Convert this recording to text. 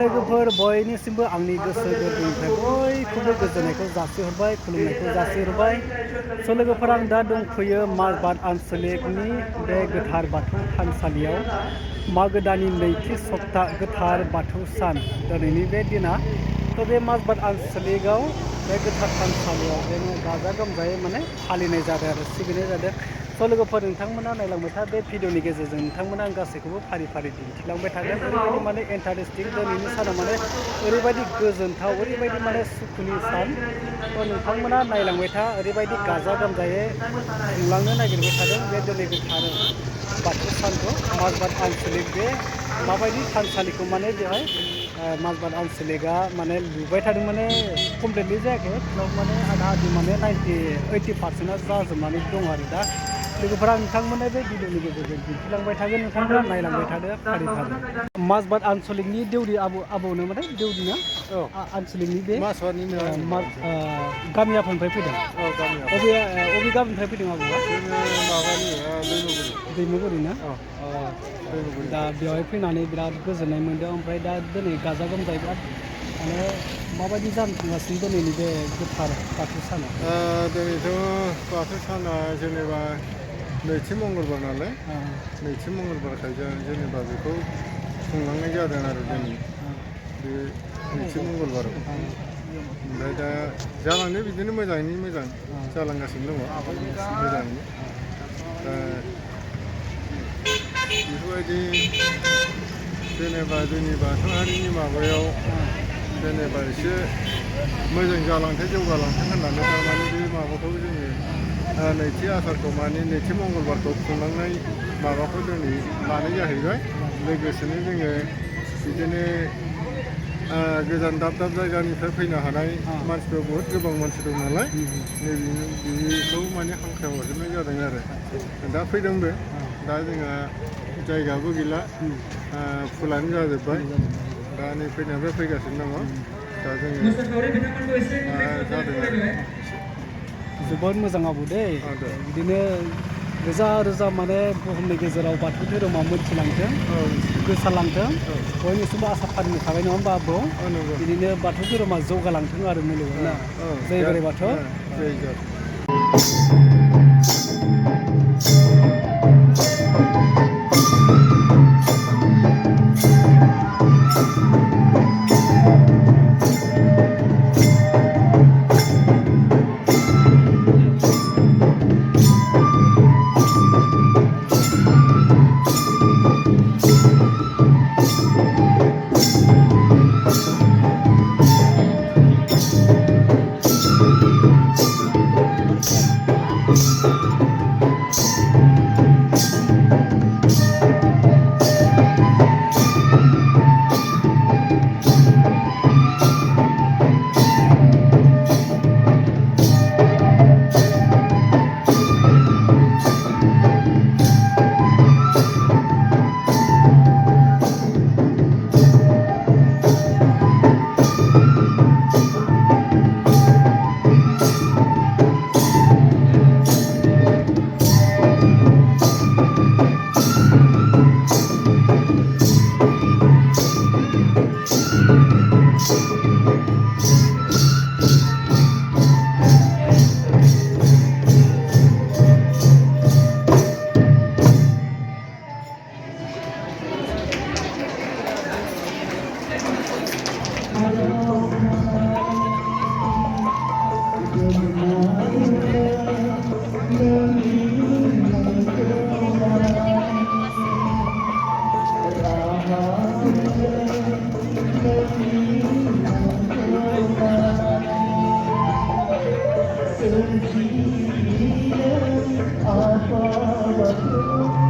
लोगोफोर बयनिसिमबो आंनि गोसो गोरबोनिफ्राय बयखौबो गोजोननायखौ जासिहरबाय, खुलुमनायखौ जासिहरबाय। स' लोगोफोर आं दा दंफैयो माजबाट आनसलिकनि बे गोथार बाथौ थानसालियाव। मागो दाननि नैथि सप्ता गोथार बाथौ सान दिनैनि बे दिना। थ' बे माजबाट आनसलिकआव बे गोथार थानसालियाव जोङो गाजा गोमजायै फालिनाय जादों आरो सिबिनाय जादों। स' लोगोफोर नोंथांमोना नायलांबाय था बे भिडिअनि गेजेरजों नोंथांमोना आं गासैखौबो फारि फारि दिन्थिलांबाय थागोन। ओरैबायदि इन्टारेस्टिं दिनैनि साना ओरैबायदि गोजोनथाव, ओरैबायदि सुखुनि सान। थ' नोंथांमोना नायलांबाय था, ओरैबायदि गाजा गोमजायै खुंलांनो नागिरबाय थादों बे दिनै गोथार बाथौ सानखौ। माजबाट आनसलिक बे माबायदि थानसालिखौ बेवहाय माजबाट आनसलिकआ लुबाय थादों, कमप्लिटलि जायाखै। फिलाव आधा आधि 80% जाजोबनानै दं आरो दा। लोगोफोरा नोंथांमोननो बे भिडिअनि गेजेरजों दिन्थिलांबाय थागोन, नोंथांमोना नायलांबाय थादो फारि फारि। माजबाट आनसलिकनि देउरि आबौनो देउरि ना आनसलिकनि बे गामियाफोरनिफ्राय फैदों। अबे गामिनिफ्राय फैदों आबौआ? दैमुगुरि ना? दा बेवहाय फैनानै बिराद गोजोननाय मोनदों। ओमफ्राय दा दिनै गाजा गोमजायै बिराद माबायदि जानो थांगासिनो दिनैनि बे गोथार बाथौ साना? दिनैथ' बाथौ साना जेनेबा नैथि मंगलबार नालाय, नैथि मंगलबारखाय जेनेबा बेखौ खुंलांनाय जादों आरो दिनै बे नैथि मंगलबाराव। ओमफ्राय दा जालांदों बिदिनो मोजाङैनो मोजां जालांगासिनो दङ मोजाङैनो। दा बेफोरबायदि जेनेबा जोंनि बाथौ हारिनि माबायाव जेनेबा एसे मोजां जालांथों, जौगालांथों होननानै थारमाने बे माबाखौ जोङो नैथि आसारखौ नैथि मंगलबारखौ खुंलांनाय माबाखौ दिनै लानाय जाहैबाय। लोगोसेनो जोङो बिदिनो गोजान दाब दाब जायगानिफ्राय फैनो हानाय मानसिफोर बहुद गोबां मानसि दं नालाय, बेखौ हांख्रायहरजोबनाय जादों आरो। दा फैदोंबो, दा जोंहा जायगाबो गैला, फुलानो जाजोब्बाय। दा नै फैनायनिफ्राय फैगासिनो दङ। दा जोङो जादों आरो जोबोद मोजां आबौ दे। बिदिनो रोजा रोजा बुहुमनि गेजेराव बाथौ धोरोमा मिथिलांथों, गोसारलांथों। बयनिसिमबो आसा फारिनाय थाबाय, नङा होमबा आबौ? बिदिनो बाथौ धोरोमा जौगालांथों आरो मुलुगाव ना। जय बोराइ बाथौ। Sevgiyle aşağı